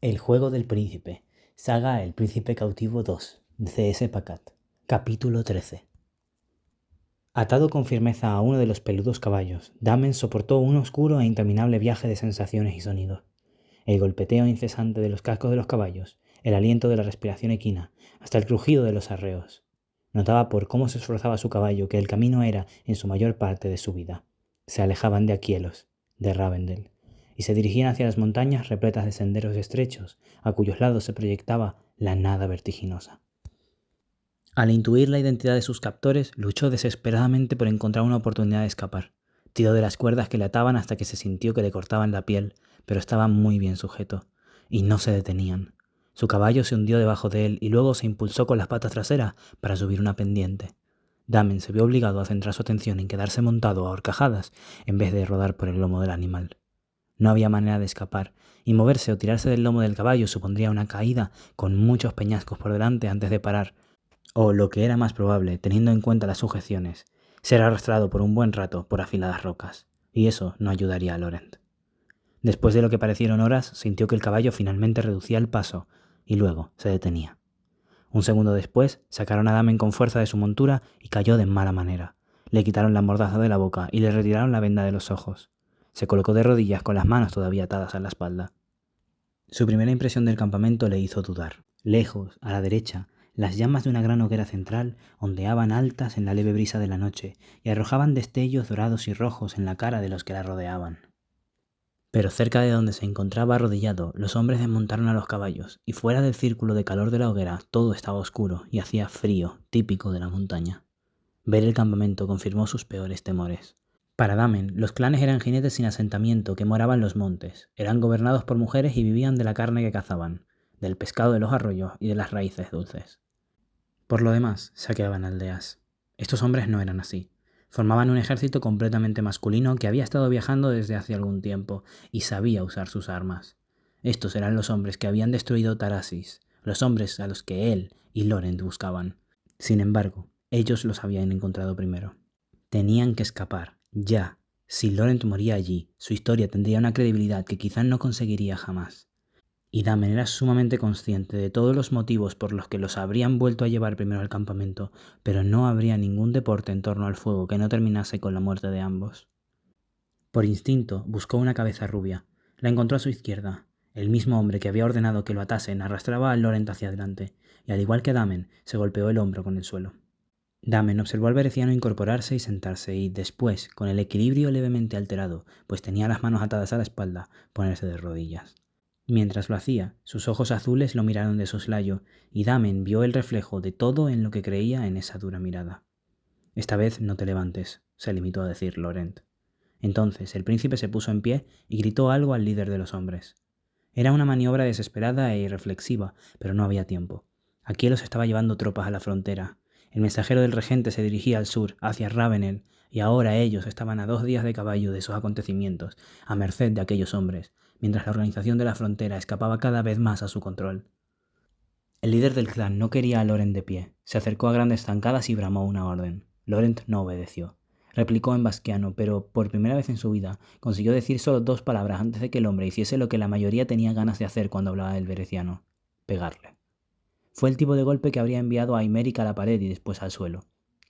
El juego del príncipe. Saga El príncipe cautivo 2. De C.S. Pacat. Capítulo 13. Atado con firmeza a uno de los peludos caballos, Damen soportó un oscuro e interminable viaje de sensaciones y sonidos. El golpeteo incesante de los cascos de los caballos, el aliento de la respiración equina, hasta el crujido de los arreos. Notaba por cómo se esforzaba su caballo que el camino era, en su mayor parte, de subida. Se alejaban de Aquielos, de Ravendel, y se dirigían hacia las montañas repletas de senderos estrechos, a cuyos lados se proyectaba la nada vertiginosa. Al intuir la identidad de sus captores, luchó desesperadamente por encontrar una oportunidad de escapar. Tiró de las cuerdas que le ataban hasta que se sintió que le cortaban la piel, pero estaba muy bien sujeto, y no se detenían. Su caballo se hundió debajo de él y luego se impulsó con las patas traseras para subir una pendiente. Damen se vio obligado a centrar su atención en quedarse montado a horcajadas en vez de rodar por el lomo del animal. No había manera de escapar, y moverse o tirarse del lomo del caballo supondría una caída con muchos peñascos por delante antes de parar, o, lo que era más probable, teniendo en cuenta las sujeciones, ser arrastrado por un buen rato por afiladas rocas, y eso no ayudaría a Laurent. Después de lo que parecieron horas, sintió que el caballo finalmente reducía el paso, y luego se detenía. Un segundo después, sacaron a Damen con fuerza de su montura y cayó de mala manera. Le quitaron la mordaza de la boca y le retiraron la venda de los ojos. Se colocó de rodillas con las manos todavía atadas a la espalda. Su primera impresión del campamento le hizo dudar. Lejos, a la derecha, las llamas de una gran hoguera central ondeaban altas en la leve brisa de la noche y arrojaban destellos dorados y rojos en la cara de los que la rodeaban. Pero cerca de donde se encontraba arrodillado, los hombres desmontaron a los caballos, y fuera del círculo de calor de la hoguera todo estaba oscuro y hacía frío, típico de la montaña. Ver el campamento confirmó sus peores temores. Para Damen, los clanes eran jinetes sin asentamiento que moraban en los montes, eran gobernados por mujeres y vivían de la carne que cazaban, del pescado de los arroyos y de las raíces dulces. Por lo demás, saqueaban aldeas. Estos hombres no eran así. Formaban un ejército completamente masculino que había estado viajando desde hace algún tiempo y sabía usar sus armas. Estos eran los hombres que habían destruido Tarasis, los hombres a los que él y Laurent buscaban. Sin embargo, ellos los habían encontrado primero. Tenían que escapar, ya. Si Laurent moría allí, su historia tendría una credibilidad que quizás no conseguiría jamás. Y Damen era sumamente consciente de todos los motivos por los que los habrían vuelto a llevar primero al campamento, pero no habría ningún deporte en torno al fuego que no terminase con la muerte de ambos. Por instinto, buscó una cabeza rubia. La encontró a su izquierda. El mismo hombre que había ordenado que lo atasen arrastraba a Laurent hacia adelante, y al igual que Damen, se golpeó el hombro con el suelo. Damen observó al bereciano incorporarse y sentarse y, después, con el equilibrio levemente alterado, pues tenía las manos atadas a la espalda, ponerse de rodillas. Mientras lo hacía, sus ojos azules lo miraron de soslayo, y Damen vio el reflejo de todo en lo que creía en esa dura mirada. «Esta vez no te levantes», se limitó a decir Laurent. Entonces el príncipe se puso en pie y gritó algo al líder de los hombres. Era una maniobra desesperada e irreflexiva, pero no había tiempo. Aquielos estaba llevando tropas a la frontera. El mensajero del regente se dirigía al sur, hacia Ravenel, y ahora ellos estaban a 2 días de caballo de esos acontecimientos, a merced de aquellos hombres, mientras la organización de la frontera escapaba cada vez más a su control. El líder del clan no quería a Laurent de pie. Se acercó a grandes zancadas y bramó una orden. Laurent no obedeció. Replicó en basquiano, pero por primera vez en su vida consiguió decir solo 2 palabras antes de que el hombre hiciese lo que la mayoría tenía ganas de hacer cuando hablaba del bereciano: pegarle. Fue el tipo de golpe que habría enviado a Aymeric a la pared y después al suelo.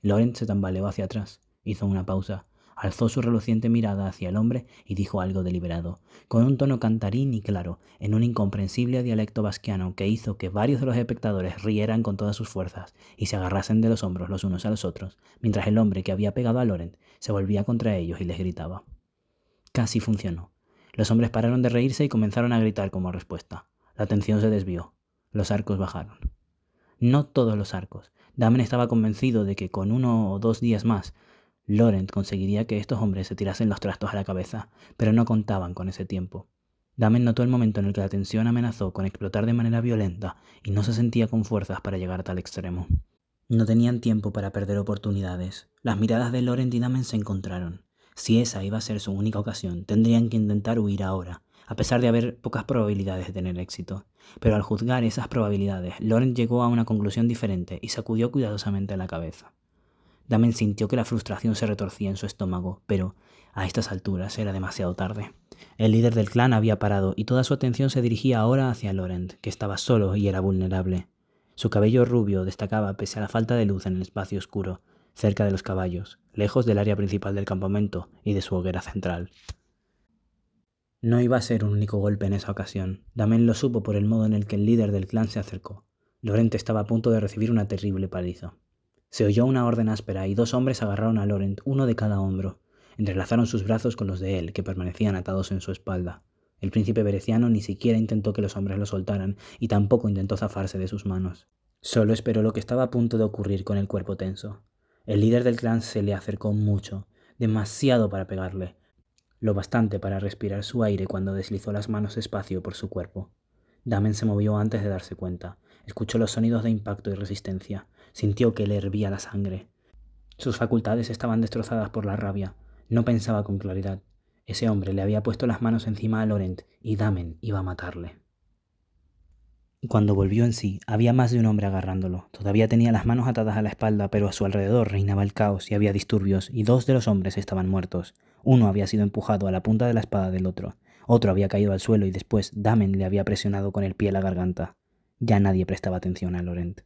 Laurent se tambaleó hacia atrás, hizo una pausa, alzó su reluciente mirada hacia el hombre y dijo algo deliberado, con un tono cantarín y claro, en un incomprensible dialecto basquiano que hizo que varios de los espectadores rieran con todas sus fuerzas y se agarrasen de los hombros los unos a los otros, mientras el hombre que había pegado a Laurent se volvía contra ellos y les gritaba. Casi funcionó. Los hombres pararon de reírse y comenzaron a gritar como respuesta. La atención se desvió. Los arcos bajaron. No todos los arcos. Damen estaba convencido de que con 1 o 2 días más Laurent conseguiría que estos hombres se tirasen los trastos a la cabeza, pero no contaban con ese tiempo. Damen notó el momento en el que la tensión amenazó con explotar de manera violenta y no se sentía con fuerzas para llegar a tal extremo. No tenían tiempo para perder oportunidades. Las miradas de Laurent y Damen se encontraron. Si esa iba a ser su única ocasión, tendrían que intentar huir ahora, a pesar de haber pocas probabilidades de tener éxito. Pero al juzgar esas probabilidades, Laurent llegó a una conclusión diferente y sacudió cuidadosamente la cabeza. Damen sintió que la frustración se retorcía en su estómago, pero a estas alturas era demasiado tarde. El líder del clan había parado y toda su atención se dirigía ahora hacia Laurent, que estaba solo y era vulnerable. Su cabello rubio destacaba pese a la falta de luz en el espacio oscuro, cerca de los caballos, lejos del área principal del campamento y de su hoguera central. No iba a ser un único golpe en esa ocasión. Damen lo supo por el modo en el que el líder del clan se acercó. Laurent estaba a punto de recibir una terrible paliza. Se oyó una orden áspera y 2 hombres agarraron a Laurent, uno de cada hombro. Entrelazaron sus brazos con los de él, que permanecían atados en su espalda. El príncipe bereciano ni siquiera intentó que los hombres lo soltaran y tampoco intentó zafarse de sus manos. Solo esperó lo que estaba a punto de ocurrir con el cuerpo tenso. El líder del clan se le acercó mucho, demasiado para pegarle, lo bastante para respirar su aire cuando deslizó las manos despacio por su cuerpo. Damen se movió antes de darse cuenta. Escuchó los sonidos de impacto y resistencia. Sintió que le hervía la sangre. Sus facultades estaban destrozadas por la rabia. No pensaba con claridad. Ese hombre le había puesto las manos encima a Laurent y Damen iba a matarle. Cuando volvió en sí, había más de un hombre agarrándolo. Todavía tenía las manos atadas a la espalda, pero a su alrededor reinaba el caos y había disturbios, y 2 de los hombres estaban muertos. Uno había sido empujado a la punta de la espada del otro. Otro había caído al suelo y después Damen le había presionado con el pie la garganta. Ya nadie prestaba atención a Laurent.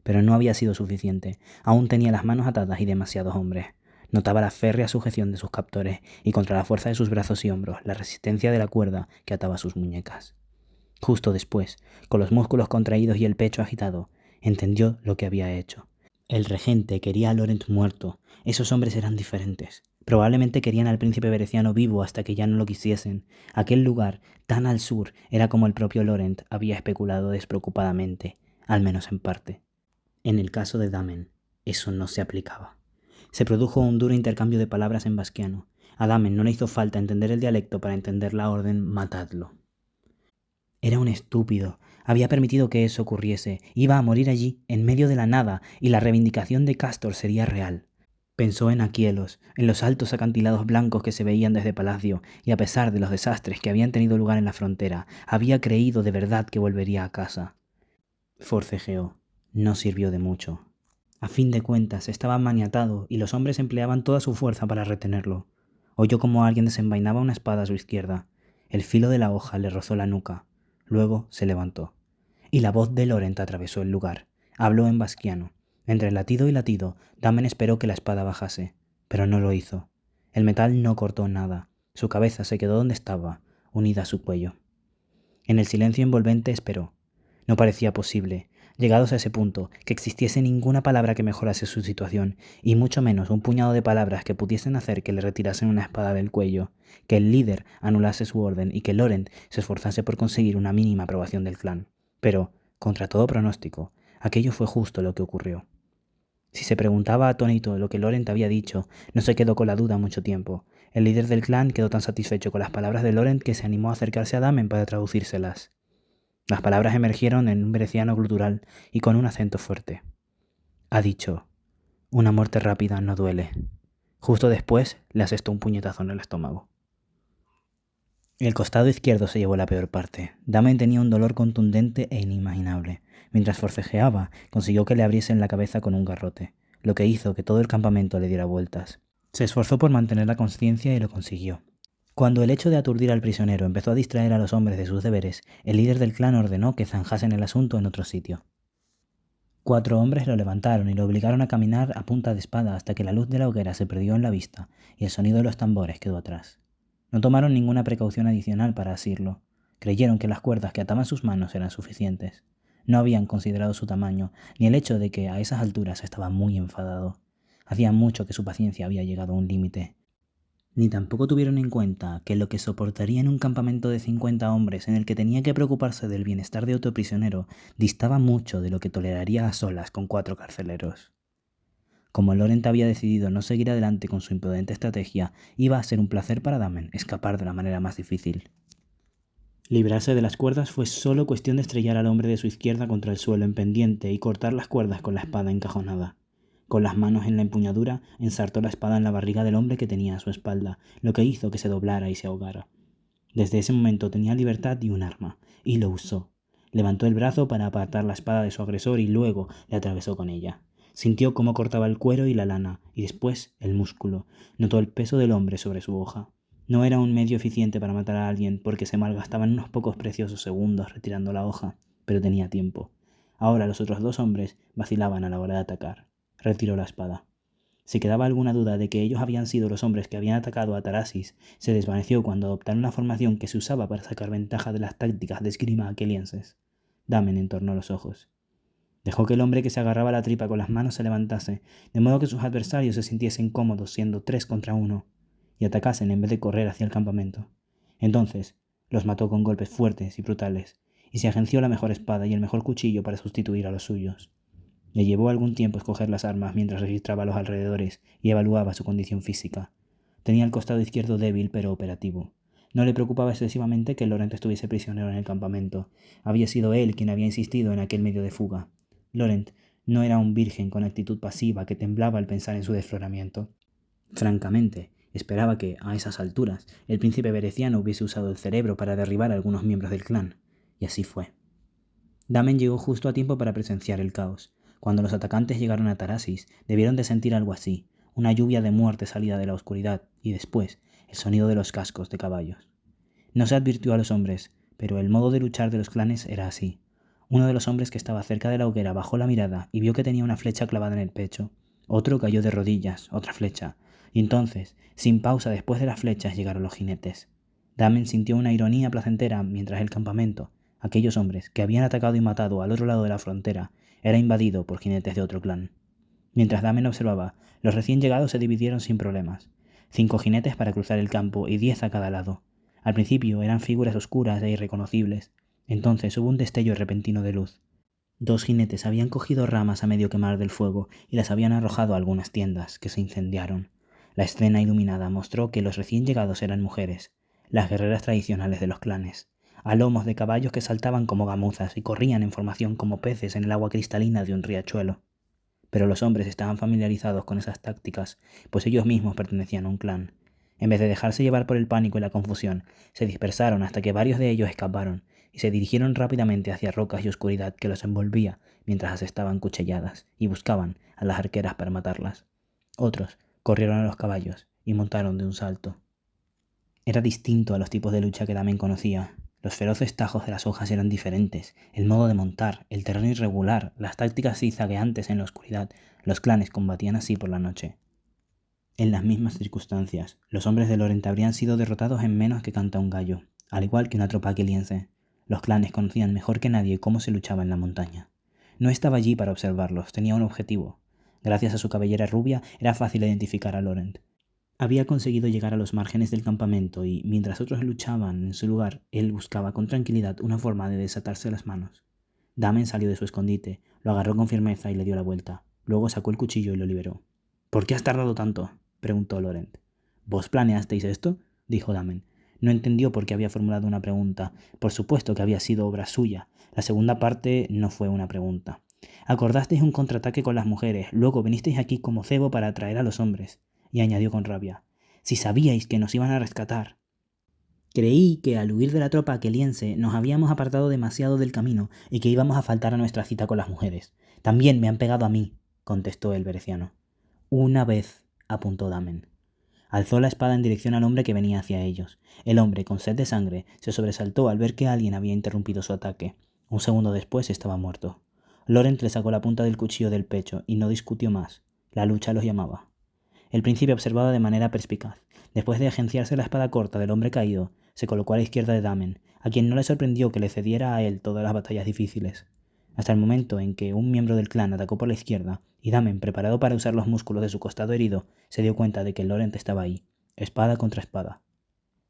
Pero no había sido suficiente. Aún tenía las manos atadas y demasiados hombres. Notaba la férrea sujeción de sus captores y contra la fuerza de sus brazos y hombros, la resistencia de la cuerda que ataba sus muñecas. Justo después, con los músculos contraídos y el pecho agitado, entendió lo que había hecho. El regente quería a Laurent muerto. Esos hombres eran diferentes. Probablemente querían al príncipe bereciano vivo hasta que ya no lo quisiesen. Aquel lugar, tan al sur, era como el propio Laurent había especulado despreocupadamente, al menos en parte. En el caso de Damen, eso no se aplicaba. Se produjo un duro intercambio de palabras en basquiano. A Damen no le hizo falta entender el dialecto para entender la orden «matadlo». Era un estúpido. Había permitido que eso ocurriese. Iba a morir allí, en medio de la nada, y la reivindicación de Castor sería real. Pensó en Aquielos, en los altos acantilados blancos que se veían desde Palacio, y a pesar de los desastres que habían tenido lugar en la frontera, había creído de verdad que volvería a casa. Forcejeó. No sirvió de mucho. A fin de cuentas, estaba maniatado y los hombres empleaban toda su fuerza para retenerlo. Oyó como alguien desenvainaba una espada a su izquierda. El filo de la hoja le rozó la nuca. Luego se levantó. Y la voz de Laurent atravesó el lugar. Habló en basquiano. Entre latido y latido, Damen esperó que la espada bajase, pero no lo hizo. El metal no cortó nada. Su cabeza se quedó donde estaba, unida a su cuello. En el silencio envolvente esperó. No parecía posible, llegados a ese punto, que existiese ninguna palabra que mejorase su situación, y mucho menos un puñado de palabras que pudiesen hacer que le retirasen una espada del cuello, que el líder anulase su orden y que Laurent se esforzase por conseguir una mínima aprobación del clan. Pero, contra todo pronóstico, aquello fue justo lo que ocurrió. Si se preguntaba atónito lo que Laurent había dicho, no se quedó con la duda mucho tiempo. El líder del clan quedó tan satisfecho con las palabras de Laurent que se animó a acercarse a Damen para traducírselas. Las palabras emergieron en un bereciano glutural y con un acento fuerte. Ha dicho, una muerte rápida no duele. Justo después le asestó un puñetazo en el estómago. El costado izquierdo se llevó la peor parte. Damen tenía un dolor contundente e inimaginable. Mientras forcejeaba, consiguió que le abriesen la cabeza con un garrote, lo que hizo que todo el campamento le diera vueltas. Se esforzó por mantener la conciencia y lo consiguió. Cuando el hecho de aturdir al prisionero empezó a distraer a los hombres de sus deberes, el líder del clan ordenó que zanjasen el asunto en otro sitio. 4 hombres lo levantaron y lo obligaron a caminar a punta de espada hasta que la luz de la hoguera se perdió en la vista y el sonido de los tambores quedó atrás. No tomaron ninguna precaución adicional para asirlo. Creyeron que las cuerdas que ataban sus manos eran suficientes. No habían considerado su tamaño, ni el hecho de que a esas alturas estaba muy enfadado. Hacía mucho que su paciencia había llegado a un límite. Ni tampoco tuvieron en cuenta que lo que soportaría en un campamento de 50 hombres en el que tenía que preocuparse del bienestar de otro prisionero distaba mucho de lo que toleraría a solas con 4 carceleros. Como Laurent había decidido no seguir adelante con su imprudente estrategia, iba a ser un placer para Damen escapar de la manera más difícil. Librarse de las cuerdas fue solo cuestión de estrellar al hombre de su izquierda contra el suelo en pendiente y cortar las cuerdas con la espada encajonada. Con las manos en la empuñadura, ensartó la espada en la barriga del hombre que tenía a su espalda, lo que hizo que se doblara y se ahogara. Desde ese momento tenía libertad y un arma, y lo usó. Levantó el brazo para apartar la espada de su agresor y luego le atravesó con ella. Sintió cómo cortaba el cuero y la lana, y después el músculo. Notó el peso del hombre sobre su hoja. No era un medio eficiente para matar a alguien porque se malgastaban unos pocos preciosos segundos retirando la hoja, pero tenía tiempo. Ahora los otros 2 hombres vacilaban a la hora de atacar. Retiró la espada. Si quedaba alguna duda de que ellos habían sido los hombres que habían atacado a Tarasis, se desvaneció cuando adoptaron la formación que se usaba para sacar ventaja de las tácticas de esgrima aquelienses. Damen entornó los ojos. Dejó que el hombre que se agarraba a la tripa con las manos se levantase, de modo que sus adversarios se sintiesen cómodos siendo 3 contra 1, y atacasen en vez de correr hacia el campamento. Entonces, los mató con golpes fuertes y brutales, y se agenció la mejor espada y el mejor cuchillo para sustituir a los suyos. Le llevó algún tiempo escoger las armas mientras registraba los alrededores y evaluaba su condición física. Tenía el costado izquierdo débil pero operativo. No le preocupaba excesivamente que Laurent estuviese prisionero en el campamento. Había sido él quien había insistido en aquel medio de fuga. Laurent no era un virgen con actitud pasiva que temblaba al pensar en su desfloramiento. Francamente, esperaba que, a esas alturas, el príncipe bereciano hubiese usado el cerebro para derribar a algunos miembros del clan. Y así fue. Damen llegó justo a tiempo para presenciar el caos. Cuando los atacantes llegaron a Tarasis, debieron de sentir algo así, una lluvia de muerte salida de la oscuridad, y después, el sonido de los cascos de caballos. No se advirtió a los hombres, pero el modo de luchar de los clanes era así. Uno de los hombres que estaba cerca de la hoguera bajó la mirada y vio que tenía una flecha clavada en el pecho. Otro cayó de rodillas, otra flecha, y entonces, sin pausa después de las flechas, llegaron los jinetes. Damen sintió una ironía placentera mientras el campamento, aquellos hombres que habían atacado y matado al otro lado de la frontera, era invadido por jinetes de otro clan. Mientras Damen observaba, los recién llegados se dividieron sin problemas. 5 jinetes para cruzar el campo y 10 a cada lado. Al principio eran figuras oscuras e irreconocibles. Entonces hubo un destello repentino de luz. 2 jinetes habían cogido ramas a medio quemar del fuego y las habían arrojado a algunas tiendas, que se incendiaron. La escena iluminada mostró que los recién llegados eran mujeres, las guerreras tradicionales de los clanes, a lomos de caballos que saltaban como gamuzas y corrían en formación como peces en el agua cristalina de un riachuelo. Pero los hombres estaban familiarizados con esas tácticas, pues ellos mismos pertenecían a un clan. En vez de dejarse llevar por el pánico y la confusión, se dispersaron hasta que varios de ellos escaparon y se dirigieron rápidamente hacia rocas y oscuridad que los envolvía mientras asestaban cuchilladas y buscaban a las arqueras para matarlas. Otros corrieron a los caballos y montaron de un salto. Era distinto a los tipos de lucha que Damen conocía. Los feroces tajos de las hojas eran diferentes, el modo de montar, el terreno irregular, las tácticas zigzagueantes en la oscuridad. Los clanes combatían así por la noche. En las mismas circunstancias, los hombres de Laurent habrían sido derrotados en menos que canta un gallo, al igual que una tropa aqueliense. Los clanes conocían mejor que nadie cómo se luchaba en la montaña. No estaba allí para observarlos, tenía un objetivo. Gracias a su cabellera rubia, era fácil identificar a Laurent. Había conseguido llegar a los márgenes del campamento y, mientras otros luchaban en su lugar, él buscaba con tranquilidad una forma de desatarse las manos. Damen salió de su escondite, lo agarró con firmeza y le dio la vuelta. Luego sacó el cuchillo y lo liberó. «¿Por qué has tardado tanto?», preguntó Laurent. «¿Vos planeasteis esto?», dijo Damen. No entendió por qué había formulado una pregunta. Por supuesto que había sido obra suya. La segunda parte no fue una pregunta. «Acordasteis un contraataque con las mujeres, luego vinisteis aquí como cebo para atraer a los hombres». Y añadió con rabia: «Si sabíais que nos iban a rescatar». «Creí que al huir de la tropa aqueliense nos habíamos apartado demasiado del camino y que íbamos a faltar a nuestra cita con las mujeres. También me han pegado a mí», contestó el bereciano. «Una vez», apuntó Damen. Alzó la espada en dirección al hombre que venía hacia ellos. El hombre, con sed de sangre, se sobresaltó al ver que alguien había interrumpido su ataque. Un segundo después estaba muerto. Laurent le sacó la punta del cuchillo del pecho y no discutió más. La lucha los llamaba. El príncipe observaba de manera perspicaz. Después de agenciarse la espada corta del hombre caído, se colocó a la izquierda de Damen, a quien no le sorprendió que le cediera a él todas las batallas difíciles. Hasta el momento en que un miembro del clan atacó por la izquierda, y Damen, preparado para usar los músculos de su costado herido, se dio cuenta de que Laurent estaba ahí, espada contra espada.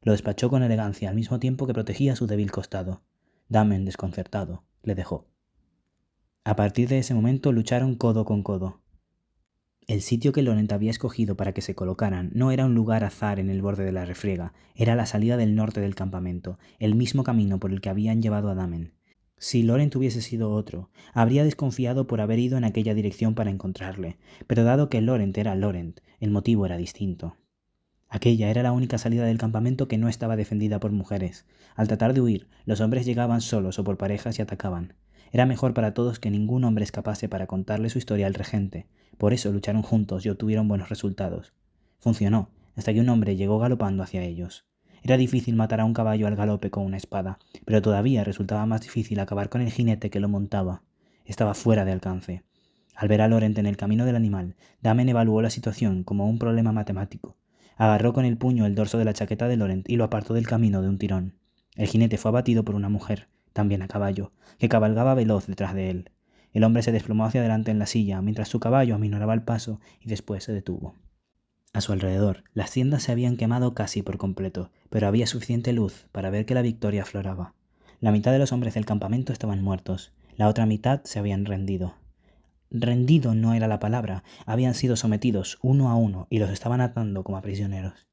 Lo despachó con elegancia al mismo tiempo que protegía su débil costado. Damen, desconcertado, le dejó. A partir de ese momento lucharon codo con codo. El sitio que Laurent había escogido para que se colocaran no era un lugar azar en el borde de la refriega, era la salida del norte del campamento, el mismo camino por el que habían llevado a Damen. Si Laurent hubiese sido otro, habría desconfiado por haber ido en aquella dirección para encontrarle, pero dado que Laurent era Laurent, el motivo era distinto. Aquella era la única salida del campamento que no estaba defendida por mujeres. Al tratar de huir, los hombres llegaban solos o por parejas y atacaban. Era mejor para todos que ningún hombre escapase para contarle su historia al regente. Por eso lucharon juntos y obtuvieron buenos resultados. Funcionó, hasta que un hombre llegó galopando hacia ellos. Era difícil matar a un caballo al galope con una espada, pero todavía resultaba más difícil acabar con el jinete que lo montaba. Estaba fuera de alcance. Al ver a Laurent en el camino del animal, Damen evaluó la situación como un problema matemático. Agarró con el puño el dorso de la chaqueta de Laurent y lo apartó del camino de un tirón. El jinete fue abatido por una mujer, también a caballo, que cabalgaba veloz detrás de él. El hombre se desplomó hacia adelante en la silla, mientras su caballo aminoraba el paso y después se detuvo. A su alrededor, las tiendas se habían quemado casi por completo, pero había suficiente luz para ver que la victoria afloraba. La mitad de los hombres del campamento estaban muertos, la otra mitad se habían rendido. Rendido no era la palabra, habían sido sometidos uno a uno y los estaban atando como a prisioneros.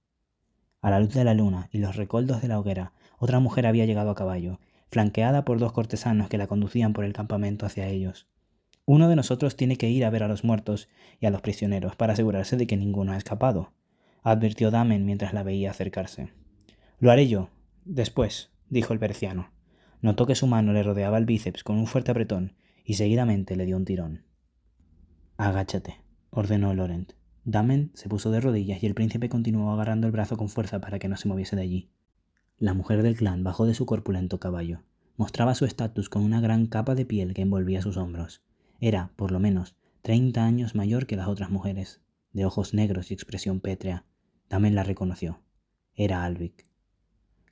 A la luz de la luna y los recoldos de la hoguera, otra mujer había llegado a caballo, flanqueada por 2 cortesanos que la conducían por el campamento hacia ellos. Uno de nosotros tiene que ir a ver a los muertos y a los prisioneros para asegurarse de que ninguno ha escapado, advirtió Damen mientras la veía acercarse. Lo haré yo, después, dijo el berciano. Notó que su mano le rodeaba el bíceps con un fuerte apretón y seguidamente le dio un tirón. Agáchate, ordenó Laurent. Damen se puso de rodillas y el príncipe continuó agarrando el brazo con fuerza para que no se moviese de allí. La mujer del clan bajó de su corpulento caballo. Mostraba su estatus con una gran capa de piel que envolvía sus hombros. Era, por lo menos, 30 años mayor que las otras mujeres, de ojos negros y expresión pétrea. Damen la reconoció. Era Alvic.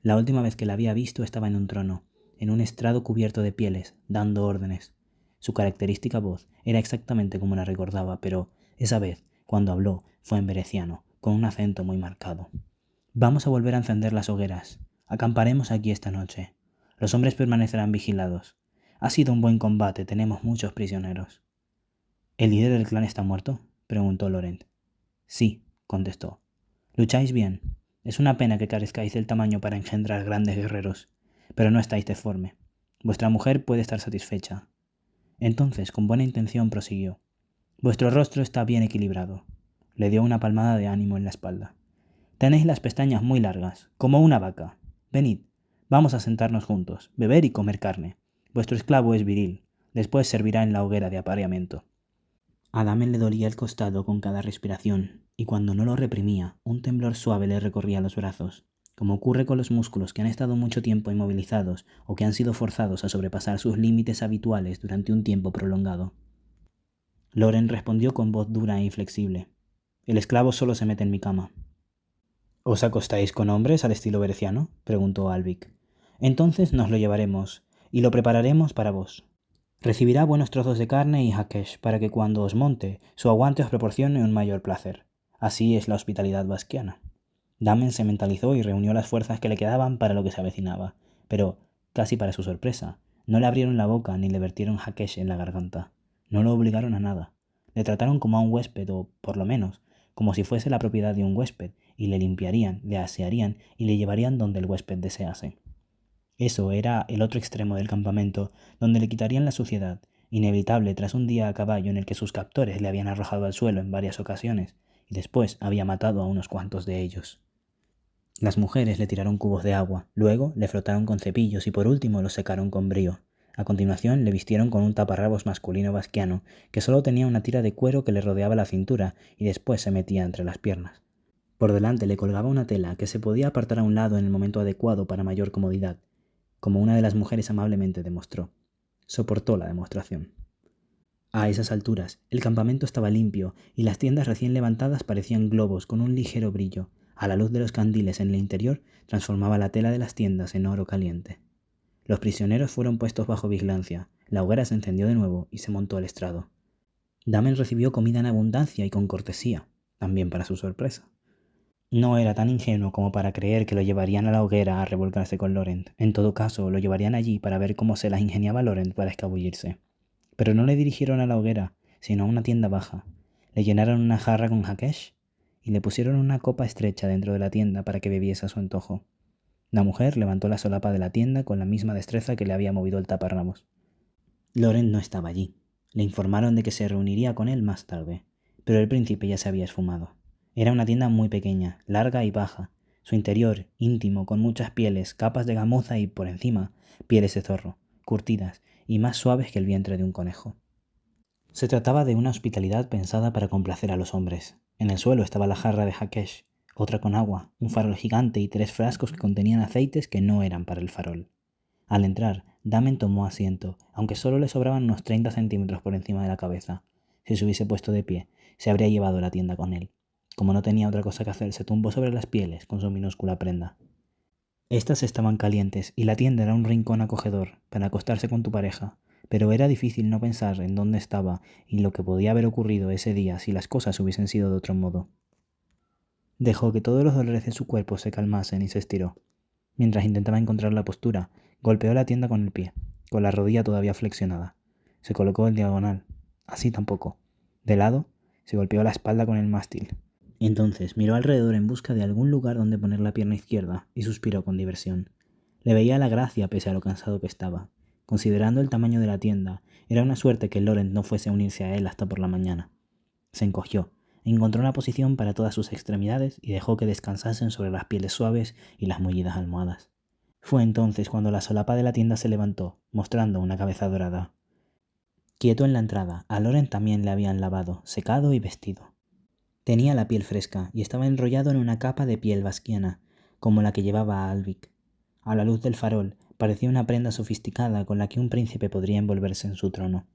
La última vez que la había visto estaba en un trono, en un estrado cubierto de pieles, dando órdenes. Su característica voz era exactamente como la recordaba, pero esa vez, cuando habló, fue en bereciano, con un acento muy marcado. Vamos a volver a encender las hogueras. Acamparemos aquí esta noche. Los hombres permanecerán vigilados. Ha sido un buen combate, tenemos muchos prisioneros. ¿El líder del clan está muerto?, preguntó Laurent. Sí, contestó. Lucháis bien. Es una pena que carezcáis del tamaño para engendrar grandes guerreros, pero no estáis deforme. Vuestra mujer puede estar satisfecha. Entonces, con buena intención, prosiguió. Vuestro rostro está bien equilibrado. Le dio una palmada de ánimo en la espalda. Tenéis las pestañas muy largas, como una vaca. Venid, vamos a sentarnos juntos, beber y comer carne. Vuestro esclavo es viril, después servirá en la hoguera de apareamiento. A Damen le dolía el costado con cada respiración, y cuando no lo reprimía, un temblor suave le recorría los brazos, como ocurre con los músculos que han estado mucho tiempo inmovilizados o que han sido forzados a sobrepasar sus límites habituales durante un tiempo prolongado. Laurent respondió con voz dura e inflexible. El esclavo solo se mete en mi cama. ¿Os acostáis con hombres al estilo berciano?, preguntó Alvic. Entonces nos lo llevaremos, y lo prepararemos para vos. Recibirá buenos trozos de carne y hakesh para que cuando os monte, su aguante os proporcione un mayor placer. Así es la hospitalidad basquiana. Damen se mentalizó y reunió las fuerzas que le quedaban para lo que se avecinaba, pero, casi para su sorpresa, no le abrieron la boca ni le vertieron hakesh en la garganta. No lo obligaron a nada. Le trataron como a un huésped, o, por lo menos, como si fuese la propiedad de un huésped, y le limpiarían, le asearían y le llevarían donde el huésped desease. Eso era el otro extremo del campamento, donde le quitarían la suciedad, inevitable tras un día a caballo en el que sus captores le habían arrojado al suelo en varias ocasiones, y después había matado a unos cuantos de ellos. Las mujeres le tiraron cubos de agua, luego le frotaron con cepillos y por último lo secaron con brío. A continuación le vistieron con un taparrabos masculino basquiano, que solo tenía una tira de cuero que le rodeaba la cintura y después se metía entre las piernas. Por delante le colgaba una tela que se podía apartar a un lado en el momento adecuado para mayor comodidad, como una de las mujeres amablemente demostró. Soportó la demostración. A esas alturas, el campamento estaba limpio y las tiendas recién levantadas parecían globos con un ligero brillo. A la luz de los candiles en el interior transformaba la tela de las tiendas en oro caliente. Los prisioneros fueron puestos bajo vigilancia, la hoguera se encendió de nuevo y se montó el estrado. Damen recibió comida en abundancia y con cortesía, también para su sorpresa. No era tan ingenuo como para creer que lo llevarían a la hoguera a revolcarse con Laurent. En todo caso, lo llevarían allí para ver cómo se las ingeniaba Laurent para escabullirse. Pero no le dirigieron a la hoguera, sino a una tienda baja. Le llenaron una jarra con hakesh y le pusieron una copa estrecha dentro de la tienda para que bebiese a su antojo. La mujer levantó la solapa de la tienda con la misma destreza que le había movido el taparrabos. Laurent no estaba allí. Le informaron de que se reuniría con él más tarde, pero el príncipe ya se había esfumado. Era una tienda muy pequeña, larga y baja. Su interior, íntimo, con muchas pieles, capas de gamuza y, por encima, pieles de zorro, curtidas y más suaves que el vientre de un conejo. Se trataba de una hospitalidad pensada para complacer a los hombres. En el suelo estaba la jarra de hakesh, otra con agua, un farol gigante y 3 frascos que contenían aceites que no eran para el farol. Al entrar, Damen tomó asiento, aunque solo le sobraban unos 30 centímetros por encima de la cabeza. Si se hubiese puesto de pie, se habría llevado la tienda con él. Como no tenía otra cosa que hacer, se tumbó sobre las pieles con su minúscula prenda. Estas estaban calientes y la tienda era un rincón acogedor para acostarse con tu pareja, pero era difícil no pensar en dónde estaba y lo que podía haber ocurrido ese día si las cosas hubiesen sido de otro modo. Dejó que todos los dolores de su cuerpo se calmasen y se estiró. Mientras intentaba encontrar la postura, golpeó la tienda con el pie, con la rodilla todavía flexionada. Se colocó en diagonal. Así tampoco. De lado, se golpeó la espalda con el mástil. Entonces miró alrededor en busca de algún lugar donde poner la pierna izquierda y suspiró con diversión. Le veía la gracia pese a lo cansado que estaba. Considerando el tamaño de la tienda, era una suerte que Laurent no fuese a unirse a él hasta por la mañana. Se encogió, encontró una posición para todas sus extremidades y dejó que descansasen sobre las pieles suaves y las mullidas almohadas. Fue entonces cuando la solapa de la tienda se levantó, mostrando una cabeza dorada. Quieto en la entrada, a Laurent también le habían lavado, secado y vestido. Tenía la piel fresca y estaba enrollado en una capa de piel vasquiana, como la que llevaba Alvik. A la luz del farol, parecía una prenda sofisticada con la que un príncipe podría envolverse en su trono.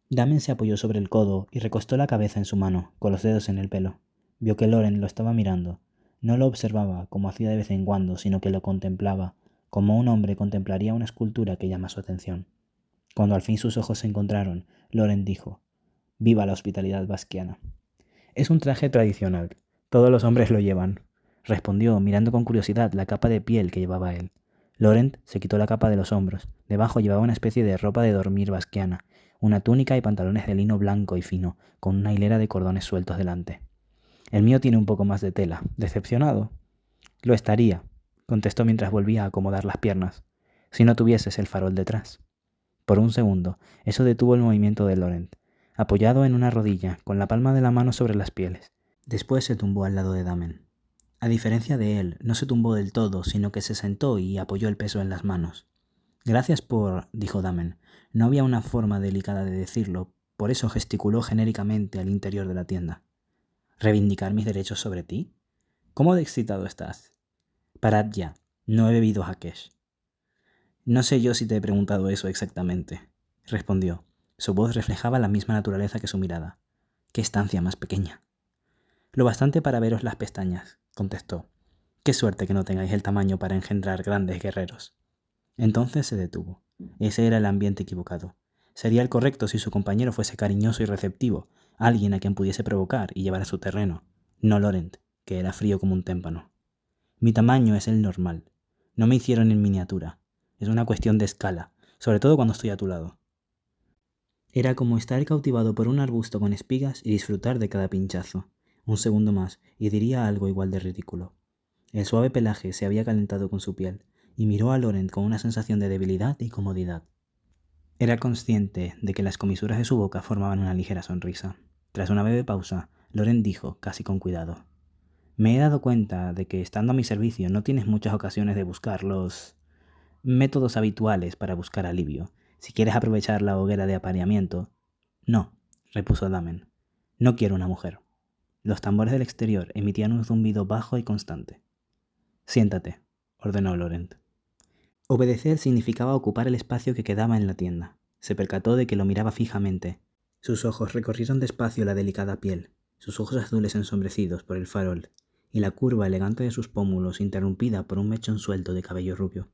Damen se apoyó sobre el codo y recostó la cabeza en su mano, con los dedos en el pelo. Vio que Laurent lo estaba mirando. No lo observaba, como hacía de vez en cuando, sino que lo contemplaba, como un hombre contemplaría una escultura que llama su atención. Cuando al fin sus ojos se encontraron, Laurent dijo: «Viva la hospitalidad vasquiana». «Es un traje tradicional. Todos los hombres lo llevan», respondió, mirando con curiosidad la capa de piel que llevaba él. Laurent se quitó la capa de los hombros. Debajo llevaba una especie de ropa de dormir vasquiana, una túnica y pantalones de lino blanco y fino, con una hilera de cordones sueltos delante. «El mío tiene un poco más de tela. ¿Decepcionado?» «Lo estaría», contestó mientras volvía a acomodar las piernas, «si no tuvieses el farol detrás». Por un segundo, eso detuvo el movimiento de Laurent, apoyado en una rodilla, con la palma de la mano sobre las pieles. Después se tumbó al lado de Damen. A diferencia de él, no se tumbó del todo, sino que se sentó y apoyó el peso en las manos. «Gracias por», dijo Damen. No había una forma delicada de decirlo, por eso gesticuló genéricamente al interior de la tienda. «¿Reivindicar mis derechos sobre ti? ¿Cómo de excitado estás?» «Parad ya. No he bebido Hakesh». «No sé yo si te he preguntado eso exactamente», respondió. Su voz reflejaba la misma naturaleza que su mirada. «¿Qué estancia más pequeña?» «Lo bastante para veros las pestañas», contestó. «Qué suerte que no tengáis el tamaño para engendrar grandes guerreros». Entonces se detuvo. Ese era el ambiente equivocado. Sería el correcto si su compañero fuese cariñoso y receptivo, alguien a quien pudiese provocar y llevar a su terreno, no Laurent, que era frío como un témpano. «Mi tamaño es el normal. No me hicieron en miniatura. Es una cuestión de escala, sobre todo cuando estoy a tu lado». Era como estar cautivado por un arbusto con espigas y disfrutar de cada pinchazo. Un segundo más, y diría algo igual de ridículo. El suave pelaje se había calentado con su piel, y miró a Laurent con una sensación de debilidad y comodidad. Era consciente de que las comisuras de su boca formaban una ligera sonrisa. Tras una breve pausa, Laurent dijo, casi con cuidado: «Me he dado cuenta de que, estando a mi servicio, no tienes muchas ocasiones de buscar los métodos habituales para buscar alivio. Si quieres aprovechar la hoguera de apareamiento». «No», repuso Damen. «No quiero una mujer». Los tambores del exterior emitían un zumbido bajo y constante. «Siéntate», ordenó Laurent. Obedecer significaba ocupar el espacio que quedaba en la tienda. Se percató de que lo miraba fijamente. Sus ojos recorrieron despacio la delicada piel, sus ojos azules ensombrecidos por el farol, y la curva elegante de sus pómulos interrumpida por un mechón suelto de cabello rubio.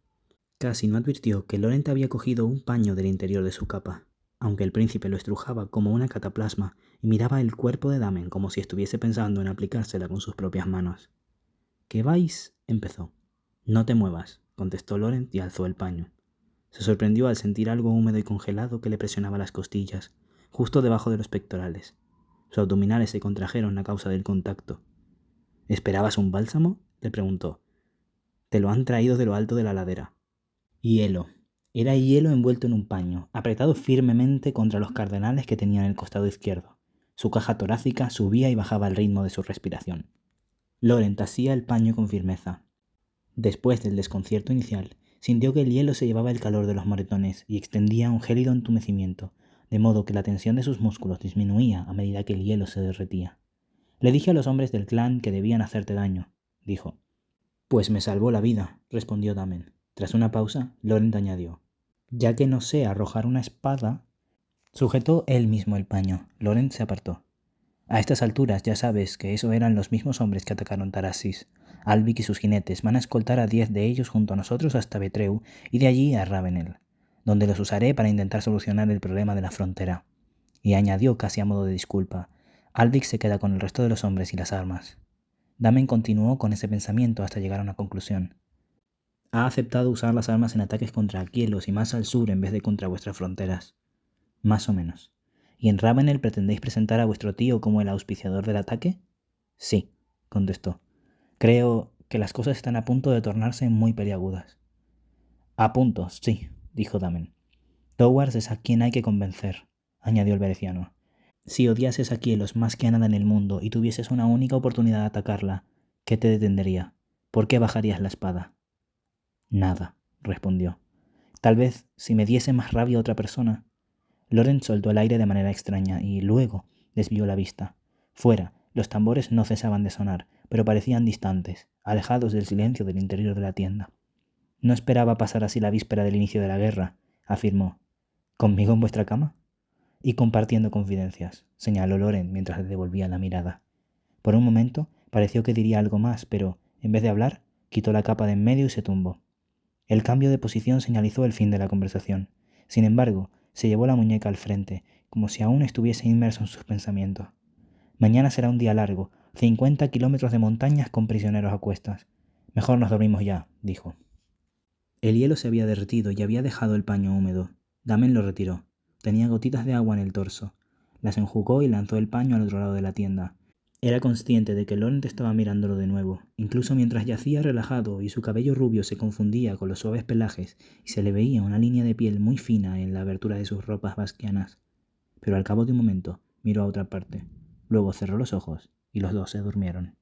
Casi no advirtió que Laurent había cogido un paño del interior de su capa, aunque el príncipe lo estrujaba como una cataplasma y miraba el cuerpo de Damen como si estuviese pensando en aplicársela con sus propias manos. «¿Qué vais?», empezó. «No te muevas», contestó Laurent y alzó el paño. Se sorprendió al sentir algo húmedo y congelado que le presionaba las costillas, justo debajo de los pectorales. Sus abdominales se contrajeron a causa del contacto. «¿Esperabas un bálsamo?», le preguntó. «Te lo han traído de lo alto de la ladera». Hielo. Era hielo envuelto en un paño, apretado firmemente contra los cardenales que tenía en el costado izquierdo. Su caja torácica subía y bajaba al ritmo de su respiración. Laurent asía el paño con firmeza. Después del desconcierto inicial, sintió que el hielo se llevaba el calor de los moretones y extendía un gélido entumecimiento, de modo que la tensión de sus músculos disminuía a medida que el hielo se derretía. Le dije a los hombres del clan que debían hacerte daño, dijo. Pues me salvó la vida, respondió Damen. Tras una pausa, Laurent añadió. Ya que no sé arrojar una espada... Sujetó él mismo el paño. Laurent se apartó. A estas alturas ya sabes que eso eran los mismos hombres que atacaron Tarasis. Albic y sus jinetes van a escoltar a 10 de ellos junto a nosotros hasta Betreu y de allí a Ravenel, donde los usaré para intentar solucionar el problema de la frontera. Y añadió casi a modo de disculpa, Albic se queda con el resto de los hombres y las armas. Damen continuó con ese pensamiento hasta llegar a una conclusión. Ha aceptado usar las armas en ataques contra Aquielos y más al sur en vez de contra vuestras fronteras. Más o menos. ¿Y en Ravenel pretendéis presentar a vuestro tío como el auspiciador del ataque? Sí, contestó. Creo que las cosas están a punto de tornarse muy peliagudas. A punto, sí, dijo Damen. Towers es a quien hay que convencer, añadió el bereciano. Si odiases a Quielos más que a nada en el mundo y tuvieses una única oportunidad de atacarla, ¿qué te detendría? ¿Por qué bajarías la espada? Nada, respondió. Tal vez, si me diese más rabia a otra persona. Laurent soltó el aire de manera extraña y luego desvió la vista. Fuera, los tambores no cesaban de sonar, pero parecían distantes, alejados del silencio del interior de la tienda. No esperaba pasar así la víspera del inicio de la guerra, afirmó. ¿Conmigo en vuestra cama? Y compartiendo confidencias, señaló Laurent mientras le devolvía la mirada. Por un momento pareció que diría algo más, pero, en vez de hablar, quitó la capa de en medio y se tumbó. El cambio de posición señalizó el fin de la conversación. Sin embargo, se llevó la muñeca al frente, como si aún estuviese inmerso en sus pensamientos. Mañana será un día largo, 50 kilómetros de montañas con prisioneros a cuestas. Mejor nos dormimos ya, dijo. El hielo se había derretido y había dejado el paño húmedo. Damen lo retiró. Tenía gotitas de agua en el torso. Las enjugó y lanzó el paño al otro lado de la tienda. Era consciente de que Laurent estaba mirándolo de nuevo, incluso mientras yacía relajado y su cabello rubio se confundía con los suaves pelajes y se le veía una línea de piel muy fina en la abertura de sus ropas basquianas. Pero al cabo de un momento miró a otra parte. Luego cerró los ojos y los dos se durmieron.